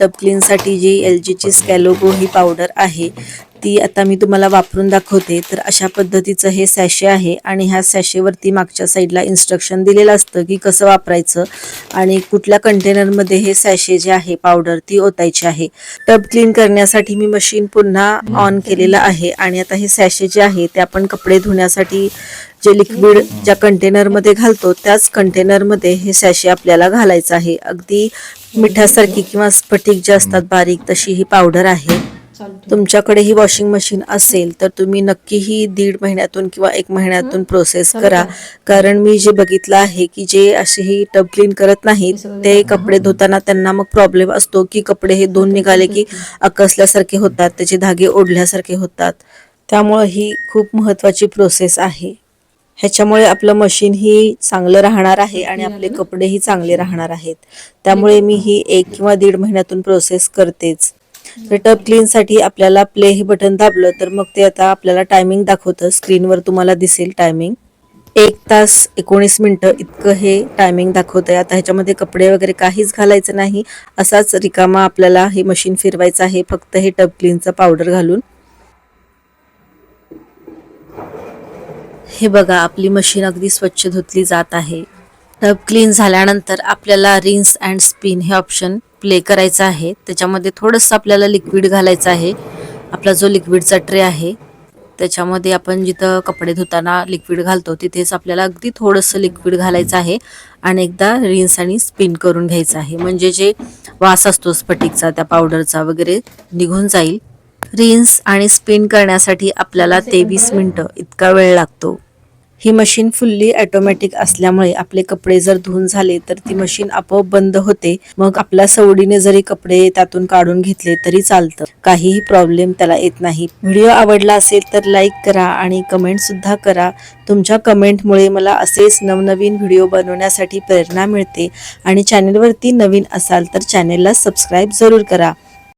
Tub क्लीनसाठी जी LGची स्कॅलोगो ही powder आहे ती आता मी तुम्हाला वापरून दाखवते। तर अशा पद्धतीचं हे सॅशे आहे आणि ह्या सॅशेवरती मागच्या साईडला इन्स्ट्रक्शन दिलेलं असतं की कसं वापरायचं आणि कुठल्या कंटेनरमध्ये हे सॅशे जे आहे पावडर ती ओतायची आहे। टब क्लीन करण्यासाठी मी मशीन पुन्हा ऑन केलेलं आहे आणि आता हे सॅशे जे आहे ते आपण कपडे धुण्यासाठी जे लिक्विड ज्या कंटेनरमध्ये घालतो त्याच कंटेनरमध्ये हे सॅशे आपल्याला घालायचं आहे। अगदी मिठासारखी किंवा स्फटिक जे असतात बारीक तशी ही पावडर आहे। तुमच्याकडे ही वॉशिंग मशीन असेल तर तुम्ही नक्की ही 1.5 महिन्यातून किंवा 1 महिन्यातून प्रोसेस करा, कारण मी जे बघितलं आहे की जे अशी ही टब क्लीन करत नाहीत ते कपडे धुताना त्यांना मग प्रॉब्लेम असतो की कपडे हे धुवून निघाले की आकसल्यासारखे होतात, त्याचे धागे ओढल्यासारखे होतात। त्यामुळे ही खूप महत्त्वाची प्रोसेस आहे। ह्याच्यामुळे आपलं मशीन ही चांगलं राहणार आहे आणि आपले कपडेही चांगले राहणार आहेत। त्यामुळे मी ही 1 किंवा 1.5 महिन्यातून प्रोसेस करतेच। तर टब क्लीनसाठी आपल्याला प्ले हे बटन दाबलं तर मग ते आता आपल्याला टायमिंग दाखवतं, स्क्रीनवर तुम्हाला दिसेल टायमिंग 1 तास 19 मिनिटं इतकं हे टायमिंग दाखवतंय। आता ह्याच्यामध्ये कपडे वगैरे काहीच घालायचं नाही, असाच रिकामा आपल्याला हे मशीन फिरवायचं आहे फक्त हे टब क्लीनचं पावडर घालून। हे बघा आपली मशीन अगदी स्वच्छ धुतली जात आहे। टब क्लीन झाल्यानंतर आपल्याला रिन्स अँड स्पिन हे ऑप्शन प्ले करायचं आहे। त्याच्यामध्ये थोडंसं आपल्याला लिक्विड घालायचं आहे। आपला जो लिक्विडचा ट्रे आहे त्याच्यामध्ये आपण जिथं कपडे धुताना लिक्विड घालतो तिथेच आपल्याला अगदी थोडंसं लिक्विड घालायचं आहे आणि एकदा रिन्स आणि स्पिन करून घ्यायचं आहे, म्हणजे जे वास असतो स्फटिकचा त्या पावडरचा वगैरे निघून जाईल। रिन्स आणि स्पिन करण्यासाठी आपल्याला 23 मिनिटं इतका वेळ लागतो। ही मशीन फुल्ली ऑटोमॅटिक असल्यामुळे आपले कपडे जर धुवून झाले तर ती मशीन आपोआप बंद होते, मग आपल्या सवडीने जरी कपडे त्यातून काढून घेतले तरी चालतं, काहीही प्रॉब्लेम त्याला येत नाही। व्हिडिओ आवडला असेल तर लाईक करा आणि कमेंट सुद्धा करा। तुमच्या कमेंटमुळे मला असेच नवनवीन व्हिडिओ बनवण्यासाठी प्रेरणा मिळते आणि चॅनलवरती नवीन असाल तर चॅनलला सबस्क्राईब जरूर करा।